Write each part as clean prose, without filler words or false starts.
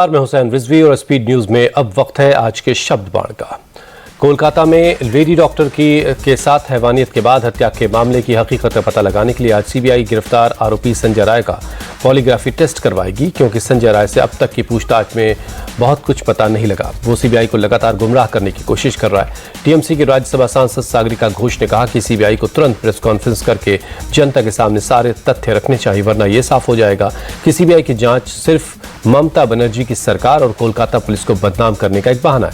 मैं हुसैन रिजवी और speed news में अब वक्त है आज के शब्द बाण का। कोलकाता में लेडी डॉक्टर के साथ हैवानियत के बाद हत्या के मामले की हकीकत का पता लगाने के लिए आज सीबीआई गिरफ्तार आरोपी संजय राय का पॉलीग्राफी टेस्ट करवाएगी, क्योंकि संजय राय से अब तक की पूछताछ में बहुत कुछ पता नहीं लगा। वो सीबीआई को लगातार गुमराह करने की कोशिश कर रहा है। टीएमसी की राज्यसभा सांसद सागरिका घोष ने कहा कि सीबीआई को तुरंत प्रेस कॉन्फ्रेंस करके जनता के सामने सारे तथ्य रखने चाहिए, वरना यह साफ हो जाएगा कि सीबीआई की जांच सिर्फ ममता बनर्जी की सरकार और कोलकाता पुलिस को बदनाम करने का एक बहाना है।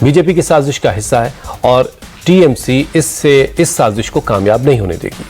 बीजेपी की साजिश का हिस्सा है और टीएमसी इस साजिश को कामयाब नहीं होने देगी।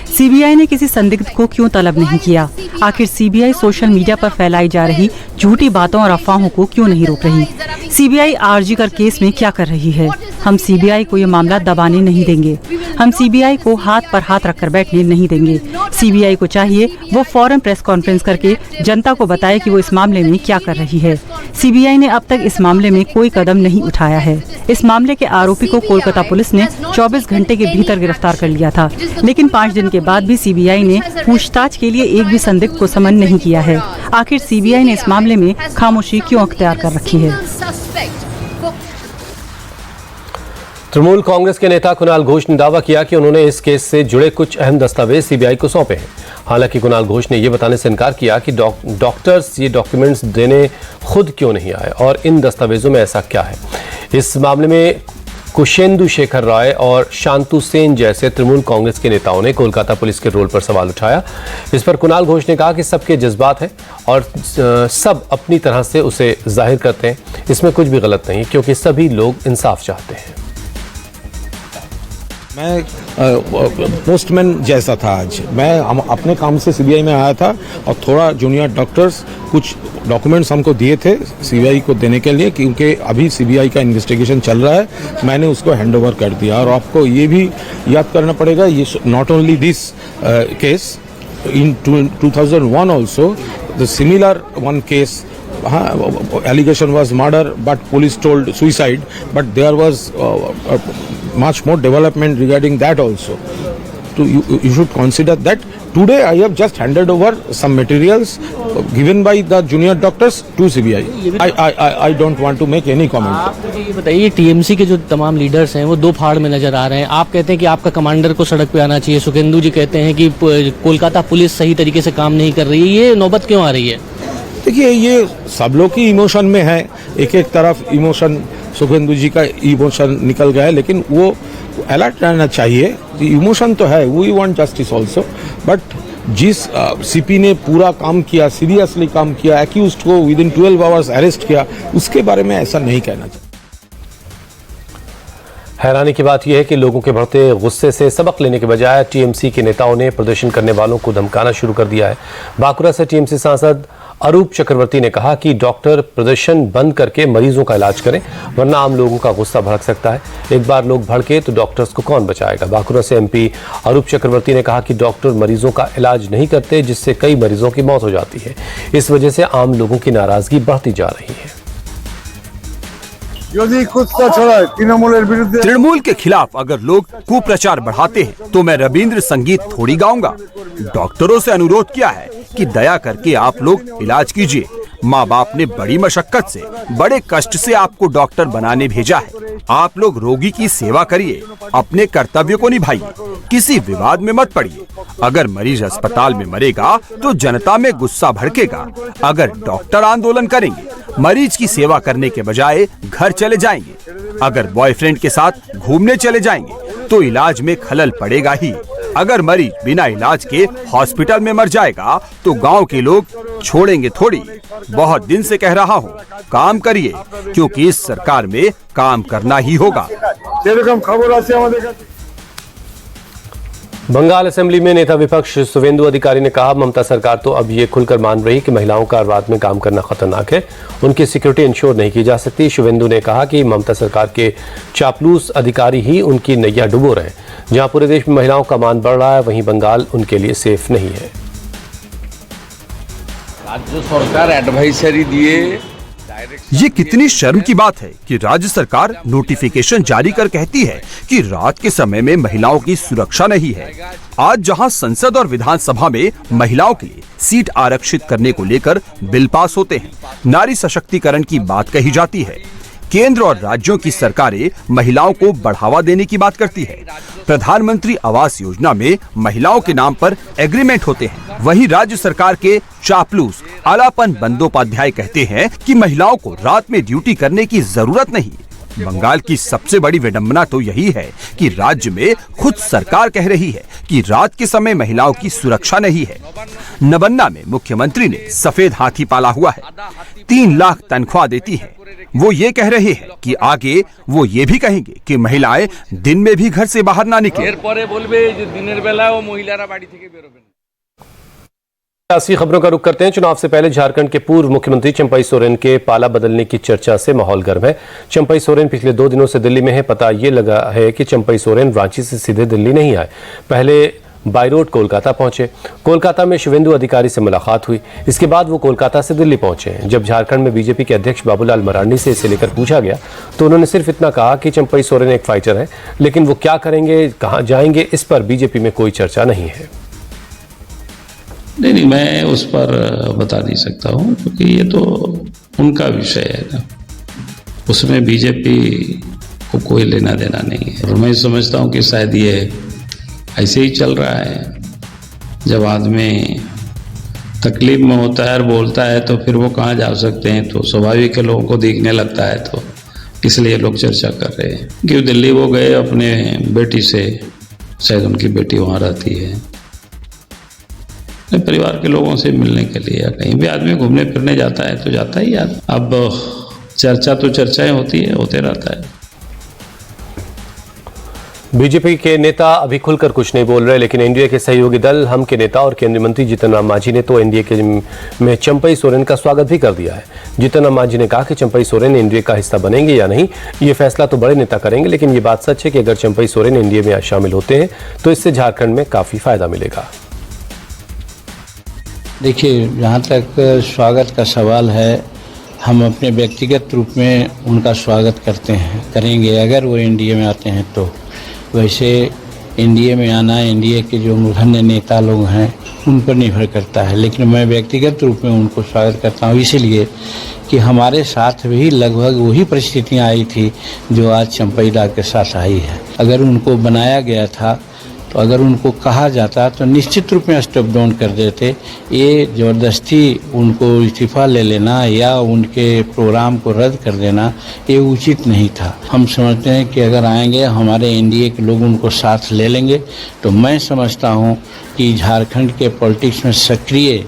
सीबीआई ने किसी संदिग्ध को क्यों तलब नहीं किया? आखिर सीबीआई सोशल मीडिया पर फैलाई जा रही झूठी बातों और अफवाहों को क्यों नहीं रोक रही? सीबीआई आरजी कर केस में क्या कर रही है? हम सीबीआई को ये मामला दबाने नहीं देंगे। हम सीबीआई को हाथ पर हाथ रखकर बैठने नहीं देंगे। सीबीआई को चाहिए वो फौरन प्रेस कॉन्फ्रेंस करके जनता को बताए कि वो इस मामले में क्या कर रही है। सीबीआई ने अब तक इस मामले में कोई कदम नहीं उठाया है। इस मामले के आरोपी को कोलकाता पुलिस ने 24 घंटे के भीतर गिरफ्तार कर लिया था, लेकिन 5 दिन के बाद भी सीबीआई ने पूछताछ के लिए एक भी संदिग्ध को समन नहीं किया है। आखिर सीबीआई ने इस मामले में खामोशी क्यों अख्तियार कर रखी है? तृणमूल कांग्रेस के नेता कुणाल घोष ने दावा किया कि उन्होंने इस केस से जुड़े कुछ अहम दस्तावेज सीबीआई को सौंपे हैं। हालांकि कुणाल घोष ने यह बताने से इनकार किया कि डॉक्टर्स ये डॉक्यूमेंट्स देने खुद क्यों नहीं आए और इन दस्तावेजों में ऐसा क्या है। इस मामले में कुशेंदु शेखर राय और शांतु सेन जैसे तृणमूल कांग्रेस के नेताओं ने कोलकाता पुलिस के रोल पर सवाल उठाया। इस पर कुणाल घोष ने कहा कि सबके जज्बात हैं और सब अपनी तरह से उसे जाहिर करते हैं। इसमें कुछ भी गलत नहीं, क्योंकि सभी लोग इंसाफ चाहते हैं। मैं पोस्टमैन जैसा था। आज मैं अपने काम से सीबीआई में आया था और थोड़ा जूनियर डॉक्टर्स कुछ डॉक्यूमेंट्स हमको दिए थे सीबीआई को देने के लिए, क्योंकि अभी सीबीआई का इन्वेस्टिगेशन चल रहा है। मैंने उसको हैंडओवर कर दिया। और आपको ये भी याद करना पड़ेगा, ये not only this case, in 2001 also the similar one case, allegation was murder but police told suicide, but there was much more development regarding that also. So you should consider that. Today I have just handed over some materials given by the junior doctors to CBI. I don't want to make any comment. आप ये बताइए, TMC के जो तमाम leaders हैं वो दो फाड़ में नजर आ रहे हैं। आप कहते हैं कि आपका कमांडर को सड़क पे आना चाहिए, सुखेंदु जी कहते हैं कि कोलकाता पुलिस सही तरीके से काम नहीं कर रही है। ये नौबत क्यों आ रही है? देखिए, ये सब लोग की इमोशन में है। एक एक तरफ इमोशन, सुखेंदु जी का इमोशन निकल गया है, लेकिन वो अलर्ट रहना चाहिए। इमोशन तो है, we want justice also, but जिस सीपी ने पूरा काम किया, सीरियसली काम किया, एक्यूज्ड को विद इन 12 आवर्स अरेस्ट किया, उसके बारे में ऐसा नहीं कहना चाहिए। हैरानी की बात यह है कि लोगों के बढ़ते गुस्से से सबक लेने के बजाय टीएमसी के नेताओं ने प्रदर्शन करने वालों को धमकाना शुरू कर दिया है। बांकुरा से टीएमसी सांसद अरूप चक्रवर्ती ने कहा कि डॉक्टर प्रदर्शन बंद करके मरीजों का इलाज करें, वरना आम लोगों का गुस्सा भड़क सकता है। एक बार लोग भड़के तो डॉक्टर्स को कौन बचाएगा। बांकुरा से एमपी अरूप चक्रवर्ती ने कहा कि डॉक्टर मरीजों का इलाज नहीं करते, जिससे कई मरीजों की मौत हो जाती है। इस वजह से आम लोगों की नाराजगी बढ़ती जा रही है। तृणमूल के खिलाफ अगर लोग कुप्रचार बढ़ाते हैं तो मैं रविंद्र संगीत थोड़ी गाऊंगा। डॉक्टरों से अनुरोध किया है कि दया करके आप लोग इलाज कीजिए। माँ बाप ने बड़ी मशक्कत से, बड़े कष्ट से आपको डॉक्टर बनाने भेजा है। आप लोग रोगी की सेवा करिए, अपने कर्तव्य को निभाइए, किसी विवाद में मत पड़िए। अगर मरीज अस्पताल में मरेगा तो जनता में गुस्सा भड़केगा। अगर डॉक्टर आंदोलन करेंगे, मरीज की सेवा करने के बजाय घर चले जाएंगे। अगर बॉयफ्रेंड के साथ घूमने चले जाएंगे तो इलाज में खलल पड़ेगा ही। अगर मरीज बिना इलाज के हॉस्पिटल में मर जाएगा तो गांव के लोग छोड़ेंगे थोड़ी। बहुत दिन से कह रहा हूँ, काम करिए, क्योंकि इस सरकार में काम करना ही होगा। बंगाल असेंबली में नेता विपक्ष शुवेंदु अधिकारी ने कहा, ममता सरकार तो अब ये खुलकर मान रही कि महिलाओं का रात में काम करना खतरनाक है, उनकी सिक्योरिटी इंश्योर नहीं की जा सकती। शुवेंदु ने कहा कि ममता सरकार के चापलूस अधिकारी ही उनकी नैया डुबो रहे। जहां पूरे देश में महिलाओं का मान बढ़ रहा है, वहीं बंगाल उनके लिए सेफ नहीं है। राज्य सरकार एडवाइजारी दिए ये कितनी शर्म की बात है कि राज्य सरकार नोटिफिकेशन जारी कर कहती है कि रात के समय में महिलाओं की सुरक्षा नहीं है। आज जहां संसद और विधानसभा में महिलाओं के लिए सीट आरक्षित करने को लेकर बिल पास होते हैं, नारी सशक्तिकरण की बात कही जाती है, केंद्र और राज्यों की सरकारें महिलाओं को बढ़ावा देने की बात करती है, प्रधानमंत्री आवास योजना में महिलाओं के नाम पर एग्रीमेंट होते हैं, वहीं राज्य सरकार के चापलूस आलापन बंदोपाध्याय कहते हैं कि महिलाओं को रात में ड्यूटी करने की जरूरत नहीं। बंगाल की सबसे बड़ी विडंबना तो यही है कि राज्य में खुद सरकार कह रही है कि रात के समय महिलाओं की सुरक्षा नहीं है। नबन्ना में मुख्यमंत्री ने सफेद हाथी पाला हुआ है, 3 लाख तनख्वाह देती है। वो ये कह रहे हैं कि आगे वो ये भी कहेंगे कि महिलाएं दिन में भी घर से बाहर ना निकलें। सियासी खबरों का रुख करते हैं। चुनाव से पहले झारखंड के पूर्व मुख्यमंत्री चंपई सोरेन के पाला बदलने की चर्चा से माहौल गर्म है। चंपई सोरेन पिछले 2 दिनों से दिल्ली में है। पता ये लगा है कि चंपई सोरेन रांची से सीधे दिल्ली नहीं आए, पहले बाय रोड कोलकाता पहुंचे। कोलकाता में शुवेंदु अधिकारी से मुलाकात हुई, इसके बाद वो कोलकाता से दिल्ली पहुंचे। जब झारखंड में बीजेपी के अध्यक्ष बाबूलाल मरांडी से इसे लेकर पूछा गया तो उन्होंने सिर्फ इतना कहा कि चंपई सोरेन एक फाइटर है, लेकिन वो क्या करेंगे, कहां जाएंगे, इस पर बीजेपी में कोई चर्चा नहीं है। नहीं, मैं उस पर बता नहीं सकता हूं, क्योंकि ये तो उनका विषय है ना, उसमें बीजेपी को कोई लेना देना नहीं है। और मैं समझता हूं कि शायद ये ऐसे ही चल रहा है। जब आदमी तकलीफ में होता है और बोलता है तो फिर वो कहाँ जा सकते हैं, तो स्वाभाविक है लोगों को दिखने लगता है, तो इसलिए लोग चर्चा कर रहे हैं कि दिल्ली वो गए अपने बेटी से, शायद उनकी बेटी वहाँ रहती है, परिवार के लोगों से मिलने के लिए, या कहीं भी आदमी घूमने फिरने जाता है तो जाता ही यार। अब चर्चा तो चर्चाएं होती है, होते रहता है। बीजेपी के नेता अभी खुलकर कुछ नहीं बोल रहे, लेकिन एनडीए के सहयोगी दल हम के नेता और केंद्रीय मंत्री जीतन राम मांझी ने तो एनडीए के में चंपई सोरेन का स्वागत भी कर दिया है। जीतन राम मांझी ने कहा कि चंपई सोरेन एनडीए का हिस्सा बनेंगे या नहीं, ये फैसला तो बड़े नेता करेंगे, लेकिन ये बात सच है कि अगर चंपई सोरेन एनडीए में शामिल होते हैं तो इससे झारखंड में काफी फायदा मिलेगा। देखिए, जहाँ तक स्वागत का सवाल है, हम अपने व्यक्तिगत रूप में उनका स्वागत करेंगे अगर वो एनडीए में आते हैं तो। वैसे एनडीए में आना एनडीए के जो मूर्धन्य नेता लोग हैं उन पर निर्भर करता है, लेकिन मैं व्यक्तिगत रूप में उनको स्वागत करता हूँ, इसीलिए कि हमारे साथ भी लगभग वही परिस्थितियाँ आई थी जो आज चंपई दा के साथ आई है। अगर उनको बनाया गया था तो अगर उनको कहा जाता तो निश्चित रूप में स्टेप डाउन कर देते। ये ज़बरदस्ती उनको इस्तीफा ले लेना या उनके प्रोग्राम को रद्द कर देना ये उचित नहीं था। हम समझते हैं कि अगर आएंगे हमारे एनडीए के लोग उनको साथ ले लेंगे तो मैं समझता हूँ कि झारखंड के पॉलिटिक्स में सक्रिय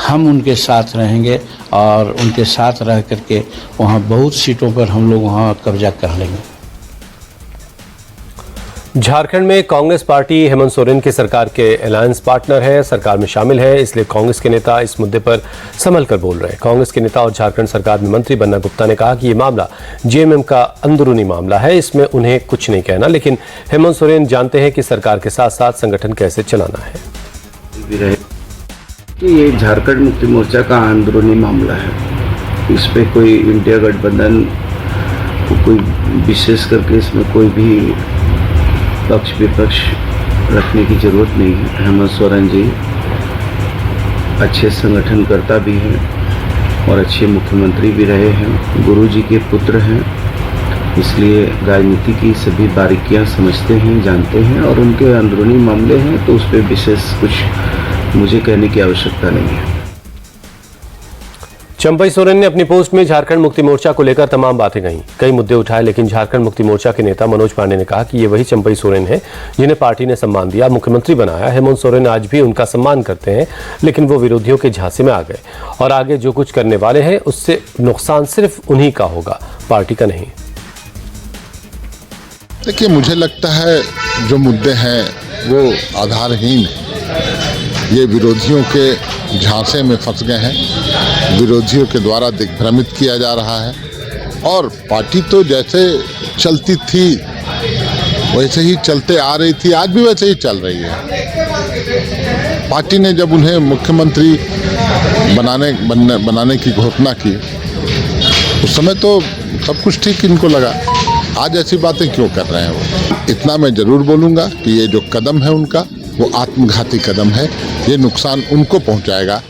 हम उनके साथ रहेंगे और उनके साथ रह करके वहाँ बहुत सीटों पर हम लोग वहाँ कब्जा कर लेंगे। झारखंड में कांग्रेस पार्टी हेमंत सोरेन की सरकार के अलायंस पार्टनर है, सरकार में शामिल है, इसलिए कांग्रेस के नेता इस मुद्दे पर संभल कर बोल रहे हैं। कांग्रेस के नेता और झारखंड सरकार में मंत्री बन्ना गुप्ता ने कहा कि ये मामला जेएमएम का अंदरूनी मामला है, इसमें उन्हें कुछ नहीं कहना, लेकिन हेमंत सोरेन जानते हैं कि सरकार के साथ साथ संगठन कैसे चलाना है। ये झारखंड मुक्ति मोर्चा का अंदरूनी मामला है, इस पे कोई इंडिया गठबंधन को कोई विशेष करके इसमें कोई भी पक्ष विपक्ष रखने की जरूरत नहीं है। हेमंत सोरेन जी अच्छे संगठनकर्ता भी हैं और अच्छे मुख्यमंत्री भी रहे हैं, गुरु जी के पुत्र हैं, इसलिए राजनीति की सभी बारीकियां समझते हैं, जानते हैं, और उनके अंदरूनी मामले हैं तो उस पर विशेष कुछ मुझे कहने की आवश्यकता नहीं है। चंपई सोरेन ने अपनी पोस्ट में झारखंड मुक्ति मोर्चा को लेकर तमाम बातें कहीं, कई मुद्दे उठाए, लेकिन झारखंड मुक्ति मोर्चा के नेता मनोज पांडे ने कहा कि ये वही चंपई सोरेन है जिन्हें पार्टी ने सम्मान दिया, मुख्यमंत्री बनाया। हेमंत सोरेन आज भी उनका सम्मान करते हैं, लेकिन वो विरोधियों के झांसे में आ गए और आगे जो कुछ करने वाले हैं उससे नुकसान सिर्फ उन्हीं का होगा, पार्टी का नहीं। देखिए, मुझे लगता है जो मुद्दे हैं वो आधारहीन है। ये विरोधियों के झांसे में फंस गए हैं, विरोधियों के द्वारा दिग्भ्रमित किया जा रहा है, और पार्टी तो जैसे चलती थी वैसे ही चलते आ रही थी, आज भी वैसे ही चल रही है। पार्टी ने जब उन्हें मुख्यमंत्री बनाने की घोषणा की उस समय तो सब कुछ ठीक इनको लगा, आज ऐसी बातें क्यों कर रहे हैं वो। इतना मैं जरूर बोलूँगा कि ये जो कदम है उनका वो आत्मघाती कदम है, ये नुकसान उनको पहुँचाएगा